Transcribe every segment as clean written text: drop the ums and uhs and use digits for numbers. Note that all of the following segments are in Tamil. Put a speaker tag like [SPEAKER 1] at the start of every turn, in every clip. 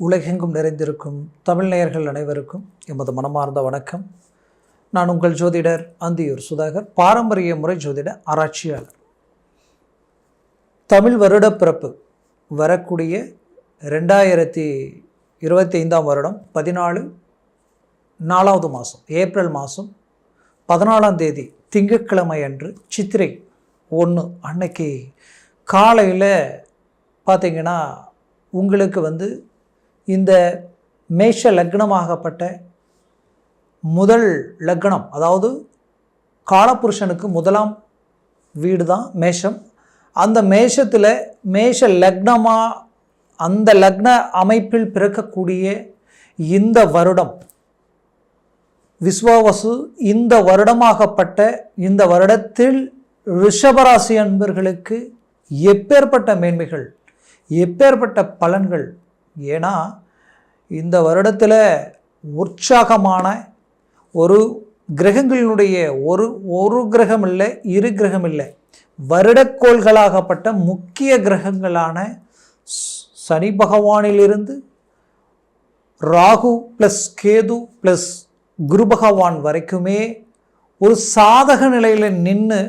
[SPEAKER 1] உலகெங்கும் நிறைந்திருக்கும் தமிழ் நேயர்கள் அனைவருக்கும் எமது மனமார்ந்த வணக்கம். நான் உங்கள் ஜோதிடர் அந்தியூர் சுதாகர், பாரம்பரிய முறை ஜோதிட ஆராய்ச்சியாளர். தமிழ் வருட பிறப்பு வரக்கூடிய 2025 வருடம் 4வது மாதம் ஏப்ரல் மாதம் 14ஆம் தேதி திங்கட்கிழமை அன்று சித்திரை 1 அன்னைக்கு காலையில் பார்த்திங்கன்னா உங்களுக்கு இந்த மேஷ லக்னமாகப்பட்ட முதல் லக்னம், அதாவது காலபுருஷனுக்கு முதலாம் வீடு தான் மேஷம். அந்த மேஷத்தில் மேஷ லக்னமாக அந்த லக்ன அமைப்பில் பிறக்கக்கூடிய இந்த வருடம் விஸ்வாவசு இந்த வருடமாகப்பட்ட இந்த வருடத்தில் ரிஷபராசி அன்பர்களுக்கு எப்பேற்பட்ட மேன்மைகள், எப்பேற்பட்ட பலன்கள். ஏன்னா இந்த வருடத்தில் உற்சாகமான ஒரு கிரகங்களினுடைய ஒரு கிரகம் இல்லை, இரு கிரகம் இல்லை, வருடக்கோள்களாகப்பட்ட முக்கிய கிரகங்களான சனி பகவானிலிருந்து ராகு ப்ளஸ் கேது ப்ளஸ் குரு பகவான் வரைக்குமே ஒரு சாதக நிலையில் நின்று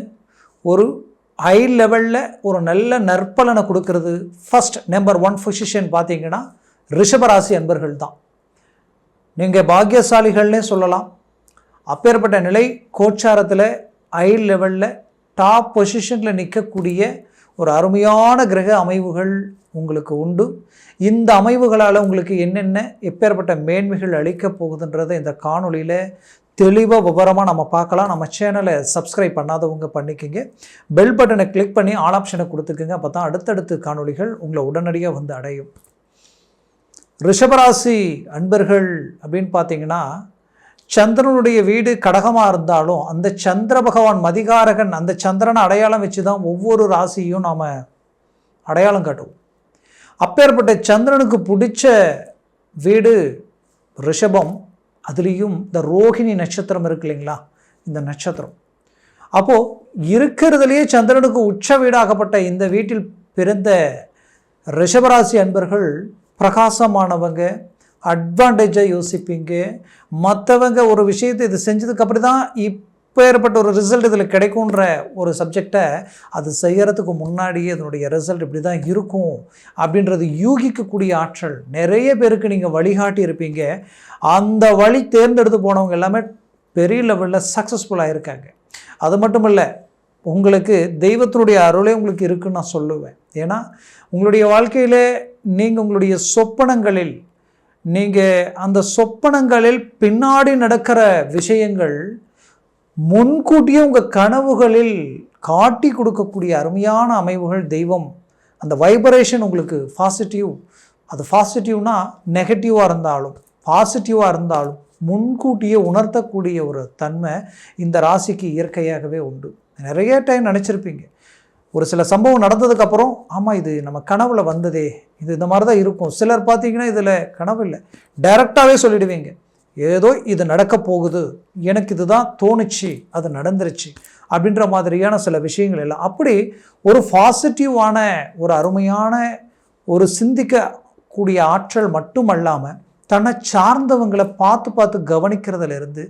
[SPEAKER 1] ஒரு ஹை லெவலில் ஒரு நல்ல நற்பலனை கொடுக்கறது. ஃபஸ்ட் நம்பர் 1 பொசிஷன் பார்த்தீங்கன்னா ரிஷபராசி அன்பர்கள் தான். நீங்கள் பாக்கியசாலிகள்னே சொல்லலாம். அப்பேற்பட்ட நிலை கோச்சாரத்தில் ஹை லெவலில் டாப் பொசிஷனில் நிற்கக்கூடிய ஒரு அருமையான கிரக அமைவுகள் உங்களுக்கு உண்டு. இந்த அமைவுகளால் உங்களுக்கு என்னென்ன எப்பேற்பட்ட மேன்மைகள் அளிக்கப் போகுதுன்றதை இந்த காணொலியில் தெளிவாக விவரமாக நம்ம பார்க்கலாம். நம்ம சேனலை சப்ஸ்கிரைப் பண்ணாதவங்க பண்ணிக்கோங்க, பெல் பட்டனை கிளிக் பண்ணி ஆல் ஆப்ஷனை கொடுத்துக்குங்க. அப்போ தான் அடுத்தடுத்து காணொலிகள் உங்களை உடனடியாக அடையும். ரிஷபராசி அன்பர்கள் அப்படின்னு பார்த்தீங்கன்னா சந்திரனுடைய வீடு கடகமாக இருந்தாலும் அந்த சந்திர பகவான் மதிகாரகன், அந்த சந்திரனை அடையாளம் வச்சு தான் ஒவ்வொரு ராசியும் நாம் அடையாளம் காட்டுவோம். அப்பேற்பட்ட சந்திரனுக்கு பிடிச்ச வீடு ரிஷபம். அதுலேயும் இந்த ரோஹிணி நட்சத்திரம் இருக்கு இல்லைங்களா, இந்த நட்சத்திரம். அப்போது இருக்கிறதுலேயே சந்திரனுக்கு உச்ச வீடாகப்பட்ட இந்த வீட்டில் பிறந்த ரிஷபராசி அன்பர்கள் பிரகாசமானவங்க, அட்வான்டேஜாக யோசிப்பீங்க. மற்றவங்க ஒரு விஷயத்தை இது செஞ்சதுக்கு அப்படி தான் இப்போ ஏற்பட்ட ஒரு ரிசல்ட் இதில் கிடைக்குன்ற ஒரு சப்ஜெக்டை அது செய்கிறதுக்கு முன்னாடியே அதனுடைய ரிசல்ட் இப்படி தான் இருக்கும் அப்படின்றது யூகிக்கக்கூடிய ஆற்றல் நிறைய பேருக்கு நீங்கள் வழிகாட்டி இருப்பீங்க. அந்த வழி தேர்ந்தெடுத்து போனவங்க எல்லாமே பெரிய லெவலில் சக்ஸஸ்ஃபுல்லாக இருக்காங்க. அது மட்டும் இல்லை, உங்களுக்கு தெய்வத்தினுடைய அருளே உங்களுக்கு இருக்குன்னு நான் சொல்லுவேன். ஏன்னா உங்களுடைய வாழ்க்கையில் நீங்கள் உங்களுடைய சொப்பனங்களில் அந்த சொப்பனங்களில் பின்னாடி நடக்கிற விஷயங்கள் முன்கூட்டியே உங்கள் கனவுகளில் காட்டி கொடுக்கக்கூடிய அருமையான அமைவுகள் தெய்வம். அந்த வைப்ரேஷன் உங்களுக்கு பாசிட்டிவ், அது பாசிட்டிவ்னா நெகட்டிவாக இருந்தாலும் பாசிட்டிவாக இருந்தாலும் முன்கூட்டியே உணர்த்தக்கூடிய ஒரு தன்மை இந்த ராசிக்கு இயற்கையாகவே உண்டு. நிறைய டைம் நினச்சிருப்பீங்க, ஒரு சில சம்பவம் நடந்ததுக்கப்புறம் ஆமாம் இது நம்ம கனவுல வந்ததே, இது இந்த மாதிரி தான் இருக்கும். சிலர் பார்த்தீங்கன்னா இதில் கனவு இல்லை, டைரெக்டாகவே சொல்லிடுவீங்க, ஏதோ இது நடக்க போகுது, எனக்கு இதுதான் தோணுச்சு, அது நடந்துருச்சு அப்படின்ற மாதிரியான சில விஷயங்கள் எல்லாம். அப்படி ஒரு பாசிட்டிவான ஒரு அருமையான ஒரு சிந்திக்கக்கூடிய ஆற்றல் மட்டுமல்லாமல் தன்னை சார்ந்தவங்களை பார்த்து கவனிக்கிறதுலேருந்து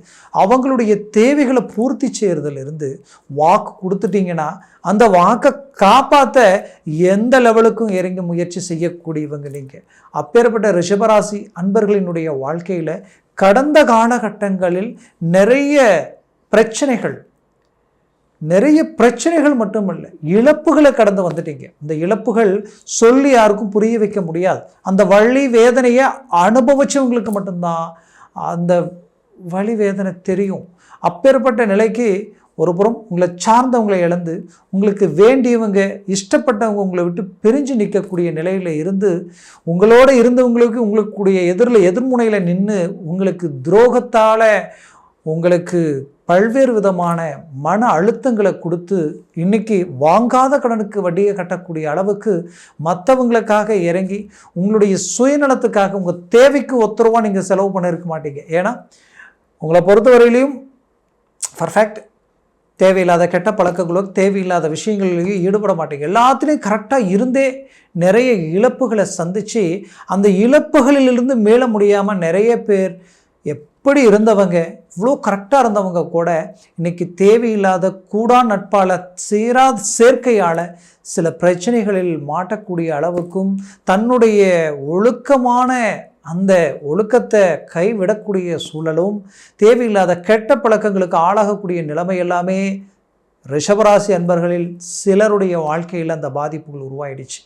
[SPEAKER 1] அவங்களுடைய தேவைகளை பூர்த்தி செய்கிறதுலேருந்து வாக்கு கொடுத்துட்டிங்கன்னா அந்த வாக்கை காப்பாற்ற எந்த லெவலுக்கும் இறங்கி முயற்சி செய்யக்கூடியவங்க நீங்கள். அப்பேற்பட்ட ரிஷபராசி அன்பர்களினுடைய வாழ்க்கையில் கடந்த காலகட்டங்களில் நிறைய பிரச்சனைகள் மட்டுமல்ல, இழப்புகளை கடந்து வந்துட்டீங்க. இந்த இழப்புகள் சொல்லி யாருக்கும் புரிய வைக்க முடியாது. அந்த வலி வேதனையை அனுபவிச்சவங்களுக்கு மட்டும்தான் அந்த வலி வேதனை தெரியும். அப்பேற்பட்ட நிலைக்கு ஒரு புறம் உங்களை சார்ந்தவங்களை இழந்து உங்களுக்கு வேண்டியவங்க இஷ்டப்பட்டவங்க உங்களை விட்டு பிரிஞ்சு நிற்கக்கூடிய நிலையில் இருந்து உங்களோட இருந்தவங்களுக்கு உங்களுக்குடைய எதிர்முனையில் நின்று உங்களுக்கு துரோகத்தால் உங்களுக்கு பல்வேறு விதமான மன அழுத்தங்களை கொடுத்து இன்றைக்கி வாங்காத கடனுக்கு வட்டியை கட்டக்கூடிய அளவுக்கு மற்றவங்களுக்காக இறங்கி உங்களுடைய சுயநலத்துக்காக உங்கள் தேவைக்கு ஒத்துருவா நீங்கள் செலவு பண்ணியிருக்க மாட்டீங்க. ஏன்னா உங்களை பொறுத்தவரையிலையும் பர்ஃபெக்ட் தேவையில்லாத கெட்ட பழக்கங்களோ தேவையில்லாத விஷயங்களையும் ஈடுபட மாட்டீங்க. எல்லாத்துலேயும் கரெக்டாக இருந்தே நிறைய இழப்புகளை சந்தித்து அந்த இழப்புகளிலிருந்து மீள முடியாமல் நிறைய பேர் எப்படி இருந்தவங்க, இவ்வளோ கரெக்டாக இருந்தவங்க கூட இன்றைக்கி தேவையில்லாத கூடா நட்பால் சேராத சேர்க்கையால் சில பிரச்சனைகளில் மாட்டக்கூடிய அளவுக்கும் தன்னுடைய ஒழுக்கமான அந்த ஒழுக்கத்தை கைவிடக்கூடிய சூழலும் தேவையில்லாத கெட்ட பழக்கங்களுக்கு ஆளாகக்கூடிய நிலைமை எல்லாமே ரிஷபராசி அன்பர்களில் சிலருடைய வாழ்க்கையில் அந்த பாதிப்புகள் உருவாயிடுச்சு.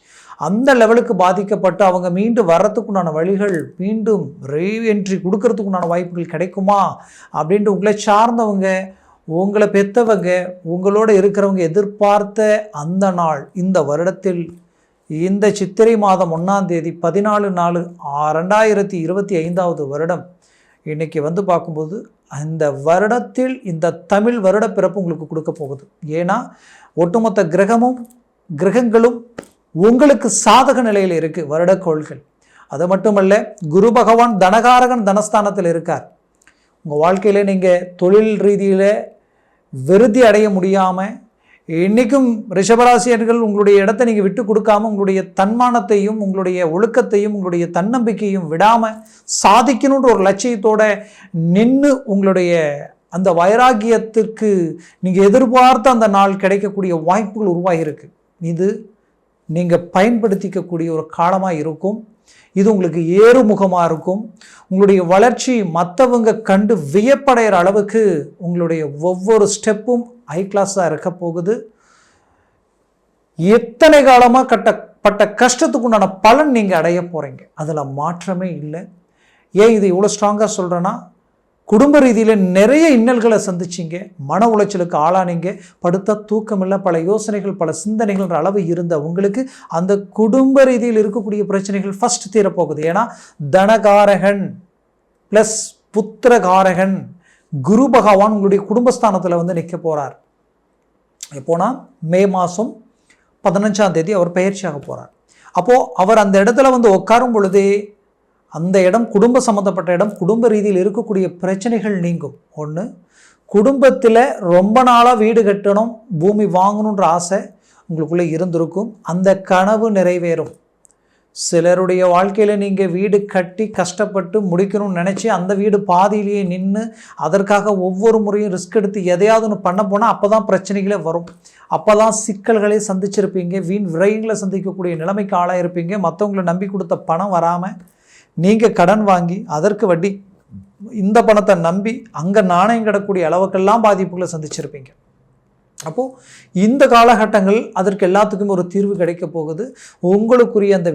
[SPEAKER 1] அந்த லெவலுக்கு பாதிக்கப்பட்டு அவங்க மீண்டும் வர்றதுக்குண்டான வழிகள், மீண்டும் ரீஎன்ட்ரி கொடுக்கறதுக்குண்டான வாய்ப்புகள் கிடைக்குமா அப்படின்ட்டு உங்களை சார்ந்தவங்க, உங்களை பெற்றவங்க, உங்களோட இருக்கிறவங்க எதிர்பார்த்த அந்த நாள் இந்த வருடத்தில் இந்த சித்திரை மாதம் 1ஆம் தேதி 14/4/2025 வருடம் இன்றைக்கி பார்க்கும்போது இந்த வருடத்தில் இந்த தமிழ் வருட பிறப்பு உங்களுக்கு கொடுக்க போகுது. ஏன்னா ஒட்டுமொத்த கிரகங்களும் உங்களுக்கு சாதக நிலையில் இருக்குது. வருடக்கோள்கள் அது மட்டுமல்ல, குரு பகவான் தனகாரகன் தனஸ்தானத்தில் இருக்கார். உங்கள் வாழ்க்கையில் நீங்கள் தொழில் ரீதியில் விருத்தி அடைய முடியாமல் இன்றைக்கும் ரிஷபராசியர்கள் உங்களுடைய இடத்தை நீங்கள் விட்டு கொடுக்காமல் உங்களுடைய தன்மானத்தையும் உங்களுடைய ஒழுக்கத்தையும் உங்களுடைய தன்னம்பிக்கையும் விடாமல் சாதிக்கணுன்ற ஒரு லட்சியத்தோடு நின்று உங்களுடைய அந்த வைராகியத்திற்கு நீங்கள் எதிர்பார்த்த அந்த நாள் கிடைக்கக்கூடிய வாய்ப்புகள் உருவாகியிருக்கு. இது நீங்கள் பயன்படுத்திக்கக்கூடிய ஒரு காலமாக இருக்கும். இது உங்களுக்கு ஏறுமுகமாக இருக்கும். உங்களுடைய வளர்ச்சி மற்றவங்க கண்டு வியப்படைகிற அளவுக்கு உங்களுடைய ஒவ்வொரு ஸ்டெப்பும் ஹை கிளாஸாக இருக்க போகுது. எத்தனை காலமாக பட்ட கஷ்டத்துக்கு உண்டான பலன் நீங்கள் அடைய போகிறீங்க, அதில் மாற்றமே இல்லை. ஏன் இது இவ்வளோ ஸ்ட்ராங்காக சொல்கிறேன்னா, குடும்ப ரீதியில் நிறைய இன்னல்களை சந்திச்சிங்க, மன உளைச்சலுக்கு ஆளானீங்க, படுத்த தூக்கமில்லை, பல யோசனைகள் பல சிந்தனைகள்ன்ற அளவு இருந்த உங்களுக்கு அந்த குடும்ப ரீதியில் இருக்கக்கூடிய பிரச்சனைகள் ஃபஸ்ட் தீரப்போகுது. ஏன்னா தனகாரகன் ப்ளஸ் புத்திரகாரகன் குரு பகவான் உங்களுடைய குடும்பஸ்தானத்தில் நிற்க போகிறார். எப்போனா மே மாதம் 15ஆம் தேதி அவர் பயிற்சியாக போகிறார். அப்போது அவர் அந்த இடத்துல உட்காரும் பொழுதே அந்த இடம் குடும்ப சம்மந்தப்பட்ட இடம், குடும்ப ரீதியில் இருக்கக்கூடிய பிரச்சனைகள் நீங்கும். ஒன்று, குடும்பத்தில் ரொம்ப நாளாக வீடு கட்டணும், பூமி வாங்கணுன்ற ஆசை உங்களுக்குள்ளே இருந்திருக்கும், அந்த கனவு நிறைவேறும். சிலருடைய வாழ்க்கையில் நீங்கள் வீடு கட்டி கஷ்டப்பட்டு முடிக்கணும்னு நினச்சி அந்த வீடு பாதியிலேயே நின்று அதற்காக ஒவ்வொரு முறையும் ரிஸ்க் எடுத்து எதையாவது ஒன்று பண்ண போனால் அப்போ தான் பிரச்சனைகளே வரும். அப்போ தான் சிக்கல்களை சந்திச்சிருப்பீங்க, வீண் விரயங்களை சந்திக்கக்கூடிய நிலைமைக்கு ஆளாக இருப்பீங்க. மற்றவங்களை நம்பி கொடுத்த பணம் வராமல் நீங்கள் கடன் வாங்கி அதற்கு வட்டி, இந்த பணத்தை நம்பி அங்கே நாணயம் கிடக்கூடிய அளவுக்கெல்லாம் பாதிப்புகளை சந்திச்சிருப்பீங்க. அப்போது இந்த காலகட்டங்கள் அதற்கு எல்லாத்துக்கும் ஒரு தீர்வு கிடைக்க போகுது. உங்களுக்குரிய அந்த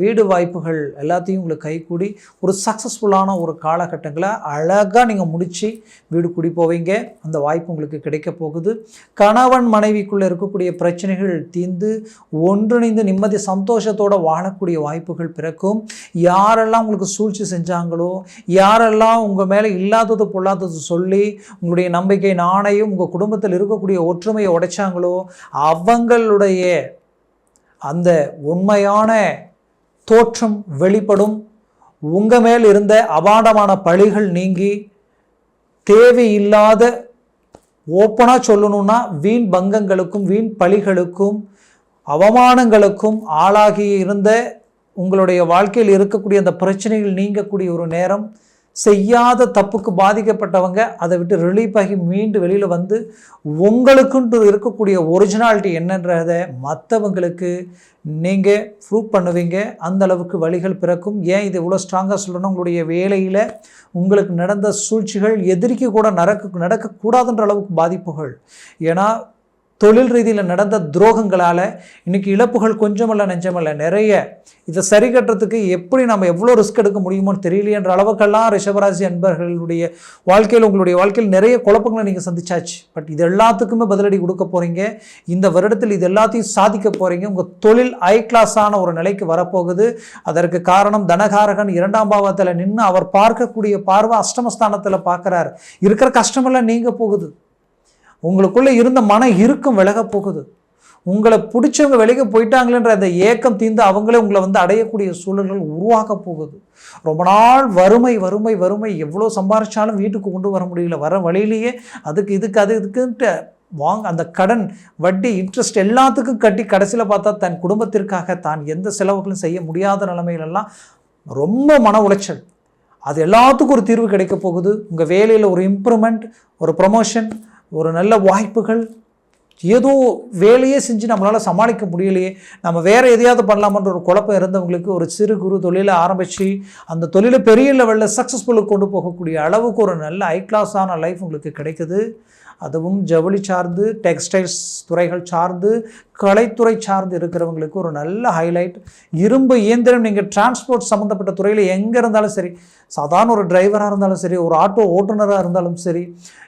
[SPEAKER 1] வீடு வாய்ப்புகள் எல்லாத்தையும் உங்களுக்கு கைகூடி ஒரு சக்ஸஸ்ஃபுல்லான ஒரு காலகட்டங்களை அழகாக நீங்கள் முடித்து வீடு குடி போவீங்க. அந்த வாய்ப்பு உங்களுக்கு கிடைக்க போகுது. கணவன் மனைவிக்குள்ளே இருக்கக்கூடிய பிரச்சனைகள் தீர்ந்து ஒன்றிணைந்து நிம்மதி சந்தோஷத்தோடு வாழக்கூடிய வாய்ப்புகள் பிறக்கும். யாரெல்லாம் உங்களுக்கு சூழ்ச்சி செஞ்சாங்களோ, யாரெல்லாம் உங்கள் மேலே இல்லாதது பொல்லாதது சொல்லி உங்களுடைய நம்பிக்கை நாணயம் உங்கள் குடும்பத்தில் இருக்கக்கூடிய ஒற்றுமையை உடைச்சாங்களோ அவங்களுடைய அந்த உண்மையான தோற்றம் வெளிப்படும். உங்க மேல் இருந்த அபாண்டமான பழிகள் நீங்கி தேவையில்லாத, ஓப்பனா சொல்லணும்னா, வீண் பங்கங்களுக்கும் வீண் பழிகளுக்கும் அவமானங்களுக்கும் ஆளாகி இருந்த உங்களுடைய வாழ்க்கையில் இருக்கக்கூடிய அந்த பிரச்சனைகள் நீங்கக்கூடிய ஒரு நேரம். செய்யாத தப்புக்கு பாதிக்கப்பட்டவங்க அதை விட்டு ரிலீஃப் ஆகி மீண்டு வெளியில் வந்து உங்களுக்குன்ட்டு இருக்கக்கூடிய ஒரிஜினாலிட்டி என்னன்றதை மற்றவங்களுக்கு நீங்கள் ப்ரூவ் பண்ணுவீங்க. அந்த அளவுக்கு வழிகள் பிறக்கும். ஏன் இது இவ்வளோ ஸ்ட்ராங்காக சொல்லணும், உங்களுடைய வேலையில் உங்களுக்கு நடந்த சூழ்ச்சிகள் எதிரிக்கு கூட நடக்கக்கூடாதுன்ற அளவுக்கு பாதிப்புகள். ஏன்னா தொழில் ரீதியில் நடந்த துரோகங்களால் இன்றைக்கி இழப்புகள் கொஞ்சமல்ல நெஞ்சமல்ல நிறைய. இதை சரி கட்டுறதுக்கு எப்படி நம்ம எவ்வளோ ரிஸ்க் எடுக்க முடியுமோன்னு தெரியலையன்ற அளவுக்கெல்லாம் ரிஷபராசி அன்பர்களுடைய வாழ்க்கையில், உங்களுடைய வாழ்க்கையில் நிறைய குழப்பங்களை நீங்கள் சந்திச்சாச்சு. பட் இது எல்லாத்துக்குமே பதிலடி கொடுக்க போகிறீங்க. இந்த வருடத்தில் இது எல்லாத்தையும் சாதிக்க போகிறீங்க. உங்கள் தொழில் ஹை கிளாஸான ஒரு நிலைக்கு வரப்போகுது. அதற்கு காரணம் தனகாரகன் 2ஆம் பாவத்தில் நின்று அவர் பார்க்கக்கூடிய பார்வை அஷ்டமஸ்தானத்தில் பார்க்குறாரு. இருக்கிற கஷ்டமெல்லாம் நீங்க போகுது. உங்களுக்குள்ளே இருந்த மன இறுக்கம் விலக போகுது. உங்களை பிடிச்சவங்க வெளியே போயிட்டாங்களேன்ற அந்த ஏக்கம் தீர்ந்து அவங்களே உங்களை அடையக்கூடிய சூழல்கள் உருவாக்க போகுது. ரொம்ப நாள் வறுமை வறுமை வறுமை, எவ்வளோ சம்பாரிச்சாலும் வீட்டுக்கு கொண்டு வர முடியல, வர வழியிலேயே இதுக்குன்ட்டு அந்த கடன், வட்டி, இன்ட்ரெஸ்ட் எல்லாத்துக்கும் கட்டி கடைசியில் பார்த்தா தன் குடும்பத்திற்காக தான் எந்த செலவுகளும் செய்ய முடியாத நிலைமையிலெல்லாம் ரொம்ப மன உளைச்சல். அது எல்லாத்துக்கும் ஒரு தீர்வு கிடைக்க போகுது. உங்கள் வேலையில் ஒரு இம்ப்ரூவ்மெண்ட், ஒரு ப்ரமோஷன், ஒரு நல்ல வாய்ப்புகள். ஏதோ வேலையே செஞ்சு நம்மளால் சமாளிக்க முடியலையே, நம்ம வேறு எதையாவது பண்ணலாமன்ற ஒரு குழப்பம் இருந்தவங்களுக்கு ஒரு சிறு குறு தொழிலை ஆரம்பித்து அந்த தொழிலை பெரிய லெவலில் சக்ஸஸ்ஃபுல்லாக கொண்டு போகக்கூடிய அளவுக்கு ஒரு நல்ல ஹை கிளாஸான லைஃப் உங்களுக்கு கிடைக்குது. அதுவும் ஜவுளி சார்ந்து, டெக்ஸ்டைல்ஸ் துறைகள் சார்ந்து, கலைத்துறை சார்ந்து இருக்கிறவங்களுக்கு ஒரு நல்ல ஹைலைட். இரும்பு இயந்திரம், நீங்கள் டிரான்ஸ்போர்ட் சம்மந்தப்பட்ட துறையில் எங்கே இருந்தாலும் சரி, சாதாரண ஒரு டிரைவராக இருந்தாலும் சரி, ஒரு ஆட்டோ ஓட்டுநராக இருந்தாலும் சரி,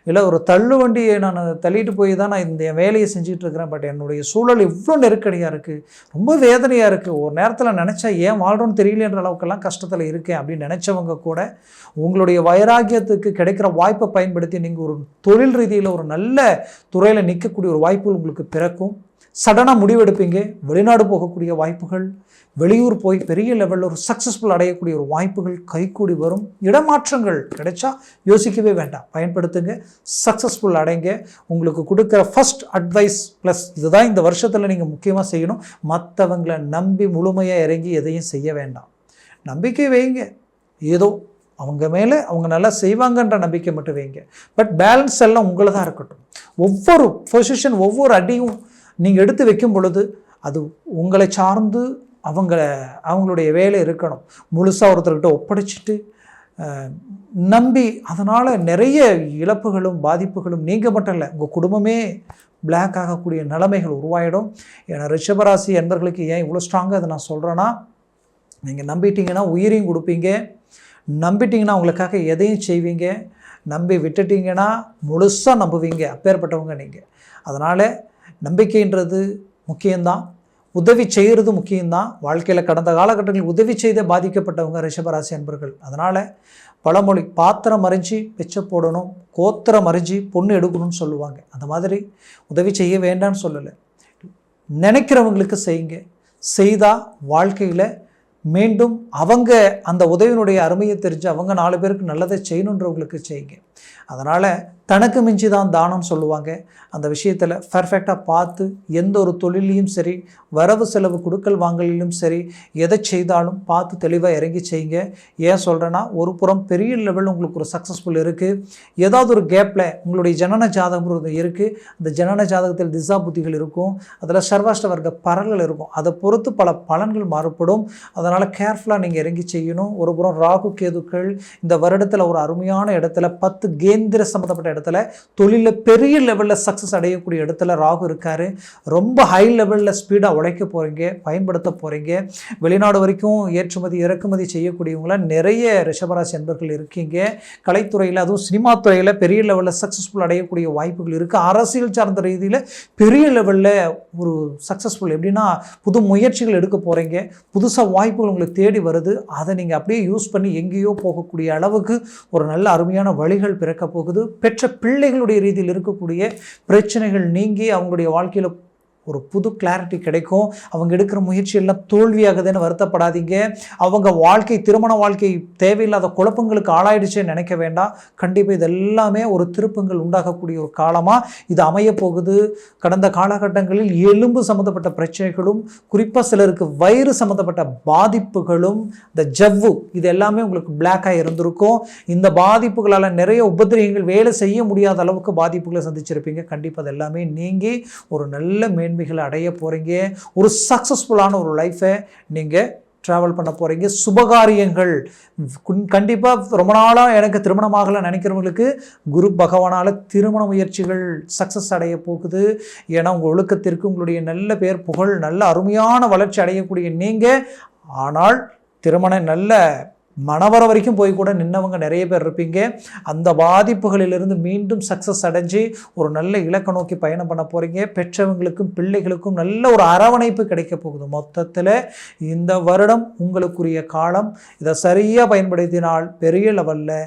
[SPEAKER 1] இல்லை ஒரு தள்ளு வண்டியை நான் தள்ளிட்டு போய் தான் நான் இந்த வேலையை செஞ்சுட்டு இருக்கிறேன், பட் என்னுடைய சூழல் இவ்வளோ நெருக்கடியாக இருக்குது, ரொம்ப வேதனையாக இருக்குது, ஒரு நேரத்தில் நினச்சா ஏன் வாழ்கிறோன்னு தெரியலன்ற அளவுக்கெல்லாம் கஷ்டத்தில் இருக்கேன் அப்படின்னு நினச்சவங்க கூட உங்களுடைய வைராக்கியத்துக்கு கிடைக்கிற வாய்ப்பை பயன்படுத்தி நீங்கள் ஒரு தொழில் ரீதியில் ஒரு நல்ல துறையில் நிற்கக்கூடிய ஒரு வாய்ப்புகள் உங்களுக்கு பிறக்கும். சடனாக முடிவெடுப்பீங்க. வெளிநாடு போகக்கூடிய வாய்ப்புகள், வெளியூர் போய் பெரிய லெவலில் ஒரு சக்ஸஸ்ஃபுல் அடையக்கூடிய ஒரு வாய்ப்புகள் கைகூடி வரும். இடமாற்றங்கள் கிடைச்சா யோசிக்கவே வேண்டாம், பயன்படுத்துங்க, சக்ஸஸ்ஃபுல் அடைங்க. உங்களுக்கு கொடுக்குற ஃபர்ஸ்ட் அட்வைஸ் ப்ளஸ் இதுதான் இந்த வருஷத்தில் நீங்கள் முக்கியமாக செய்யணும். மற்றவங்களை நம்பி முழுமையாக இறங்கி எதையும் செய்ய வேண்டாம். நம்பிக்கை வைங்க, ஏதோ அவங்க மேலே அவங்க நல்லா செய்வாங்கன்ற நம்பிக்கை மட்டும் வைங்க. பட் பேலன்ஸ் எல்லாம் உங்களை தான் இருக்கட்டும். ஒவ்வொரு பொசிஷன், ஒவ்வொரு அடியும் நீங்கள் எடுத்து வைக்கும் பொழுது அது உங்களை சார்ந்து அவங்களுடைய வேலை இருக்கணும். முழுசாக ஒருத்தர்கிட்ட ஒப்படைச்சிட்டு நம்பி அதனால் நிறைய இழப்புகளும் பாதிப்புகளும் நீங்கள் மட்டும் இல்லை, உங்கள் குடும்பமே பிளாக் ஆகக்கூடிய நிலைமைகள் உருவாயிடும். ஏன்னா ரிஷபராசி என்பர்களுக்கு ஏன் இவ்வளோ ஸ்ட்ராங்காக அதை நான் சொல்கிறேன்னா, நீங்கள் நம்பிட்டீங்கன்னா உயிரையும் கொடுப்பீங்க, நம்பிட்டீங்கன்னா அவங்களுக்காக எதையும் செய்வீங்க, நம்பி விட்டுட்டீங்கன்னா முழுசாக நம்புவீங்க. அப்பேற்பட்டவங்க நீங்கள். அதனால் நம்பிக்கைன்றது முக்கியம்தான், உதவி செய்கிறது முக்கியம்தான். வாழ்க்கையில் கடந்த காலகட்டங்களில் உதவி செய்த பாதிக்கப்பட்டவங்க ரிஷபராசி அன்பர்கள். அதனால் பழமொழி, பாத்திரம் மறைஞ்சி பிச்சை போடணும், கோத்திரம் மறைஞ்சி பொண்ணு எடுக்கணும்னு சொல்லுவாங்க. அந்த மாதிரி உதவி செய்ய வேண்டாம்னு சொல்லலை, நினைக்கிறவங்களுக்கு செய்யுங்க. செய்தால் வாழ்க்கையில் மீண்டும் அவங்க அந்த உதவியினுடைய அருமையை தெரிஞ்சு அவங்க 4 பேருக்கு நல்லதை செய்யணுன்றவங்களுக்கு செய்யுங்க. அதனால் தனக்கு மிஞ்சி தான் தானம் சொல்லுவாங்க. அந்த விஷயத்தில் பர்ஃபெக்டாக பார்த்து எந்த ஒரு தொழிலையும் சரி, வரவு செலவு கொடுக்கல் வாங்கலிலும் சரி, எதை செய்தாலும் பார்த்து தெளிவாக இறங்கி செய்யுங்க. ஏன் சொல்கிறேன்னா, ஒரு புறம் பெரிய லெவலில் உங்களுக்கு ஒரு சக்ஸஸ்ஃபுல் இருக்குது, ஏதாவது ஒரு கேப்பில் உங்களுடைய ஜனன ஜாதகம் இருக்குது, அந்த ஜனன ஜாதகத்தில் திசா புத்திகள் இருக்கும், அதில் சர்வாஷ்ட வர்க்க பரல்கள் இருக்கும், அதை பொறுத்து பல பலன்கள் மாறுபடும். அதனால் கேர்ஃபுல்லாக நீங்கள் இறங்கி செய்யணும். ஒரு புறம் ராகு கேதுக்கள் இந்த வருடத்தில் ஒரு அருமையான இடத்துல 10 கேந்திர சம்மந்தப்பட்ட இடத்துல தொழிலில் பெரிய லெவலில் சக்ஸஸ் அடையக்கூடிய இடத்துல ராகு இருக்கார். ரொம்ப ஹை லெவலில் ஸ்பீடாக உழைக்க போகிறீங்க, பயன்படுத்த போகிறீங்க. வெளிநாடு வரைக்கும் ஏற்றுமதி இறக்குமதி செய்யக்கூடியவங்களாம் நிறைய ரிஷபராசி அன்பர்கள் இருக்கீங்க. கலைத்துறையில், அதுவும் சினிமா துறையில் பெரிய லெவலில் சக்ஸஸ்ஃபுல் அடையக்கூடிய வாய்ப்புகள் இருக்குது. அரசியல் சார்ந்த ரீதியில் பெரிய லெவலில் ஒரு சக்ஸஸ்ஃபுல், எப்படின்னா புது முயற்சிகள் எடுக்க போகிறீங்க, புதுசாக வாய்ப்புகள் உங்களுக்கு தேடி வருது. அதை நீங்கள் அப்படியே யூஸ் பண்ணி எங்கேயோ போகக்கூடிய அளவுக்கு ஒரு நல்ல அருமையான வழிகள் பிறக்க போகுது. பெற்ற பிள்ளைகளுடைய ரீதியில் இருக்கக்கூடிய பிரச்சனைகள் நீங்கி அவங்களுடைய வாழ்க்கையில் ஒரு புது கிளாரிட்டி கிடைக்கும். அவங்க எடுக்கிற முயற்சி எல்லாம் தோல்வியாகுதுன்னு வருத்தப்படாதீங்க. அவங்க வாழ்க்கை, திருமண வாழ்க்கை தேவையில்லாத குழப்பங்களுக்கு ஆளாயிடுச்சேன்னு நினைக்க வேண்டாம். கண்டிப்பாக இது எல்லாமே ஒரு திருப்பங்கள் உண்டாகக்கூடிய ஒரு காலமாக இது அமைய போகுது. கடந்த காலகட்டங்களில் எலும்பு சம்மந்தப்பட்ட பிரச்சனைகளும், குறிப்பாக சிலருக்கு வயிறு சம்மந்தப்பட்ட பாதிப்புகளும், இந்த ஜவ்வு, இது எல்லாமே உங்களுக்கு பிளாக்காக இருந்திருக்கும். இந்த பாதிப்புகளால் நிறைய உபத்திரவங்கள், வேலை செய்ய முடியாத அளவுக்கு பாதிப்புகளை சந்திச்சிருப்பீங்க. கண்டிப்பாக அது எல்லாமே நீங்கி ஒரு நல்ல அடைய போறீங்க. ஒரு சக்சஸ்ஃபுல்லான ஒரு லைஃபை நீங்க டிராவல் பண்ண போறீங்க. சுபகாரியங்கள் கண்டிப்பாக ரொம்ப நாளாக எனக்கு திருமணமாகல நினைக்கிறவங்களுக்கு குரு பகவானால் திருமண முயற்சிகள் சக்ஸஸ் அடைய போகுது. ஏன்னா உங்கள் ஒழுக்கத்திற்கு, உங்களுடைய நல்ல பேர் புகழ், நல்ல அருமையான வளர்ச்சி அடையக்கூடிய நீங்கள், ஆனால் திருமணம் நல்ல மணவர வரைக்கும் போய் கூட நின்னவங்க நிறைய பேர் இருப்பீங்க. அந்த பாதிப்புகளிலிருந்து மீண்டும் சக்ஸஸ் அடைஞ்சு ஒரு நல்ல இலக்கை நோக்கி பயணம் பண்ண போகிறீங்க. பெற்றவங்களுக்கும் பிள்ளைகளுக்கும் நல்ல ஒரு அரவணைப்பு கிடைக்க போகுது. மொத்தத்தில் இந்த வருடம் உங்களுக்குரிய காலம். இதை சரியாக பயன்படுத்தினால் பெரிய லெவலில்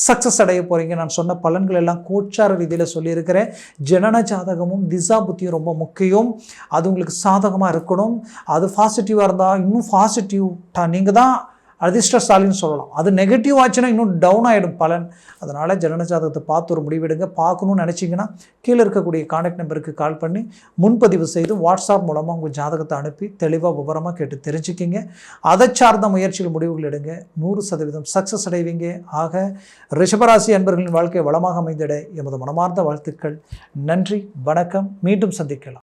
[SPEAKER 1] சக்ஸஸ் அடைய போகிறீங்க. நான் சொன்ன பலன்கள் எல்லாம் கோச்சார ரீதியில் சொல்லியிருக்கிறேன். ஜனன ஜாதகமும் திசா புத்தியும் ரொம்ப முக்கியம். அது உங்களுக்கு சாதகமாக இருக்கணும். அது பாசிட்டிவாக இருந்தால் இன்னும் பாசிட்டிவ் நீங்கள் தான் அதிர்ஷ்டசாலின்னு சொல்லலாம். அது நெகட்டிவ் ஆச்சுன்னா இன்னும் டவுன் ஆகிடும் பலன். அதனால் ஜனன ஜாதகத்தை பார்த்து ஒரு முடிவெடுங்க. பார்க்கணுன்னு நினச்சிங்கன்னா கீழே இருக்கக்கூடிய கான்டாக்ட் நம்பருக்கு கால் பண்ணி முன்பதிவு செய்து வாட்ஸ்அப் மூலமாக உங்கள் ஜாதகத்தை அனுப்பி தெளிவாக விவரமாக கேட்டு தெரிஞ்சுக்கிங்க. அதை சார்ந்த முயற்சியில் முடிவுகள் எடுங்க. 100% சக்ஸஸ் அடைவீங்க. ஆக ரிஷபராசி அன்பர்களின் வாழ்க்கை வளமாக அமைந்திட எமது மனமார்ந்த வாழ்த்துக்கள். நன்றி, வணக்கம். மீண்டும் சந்திக்கலாம்.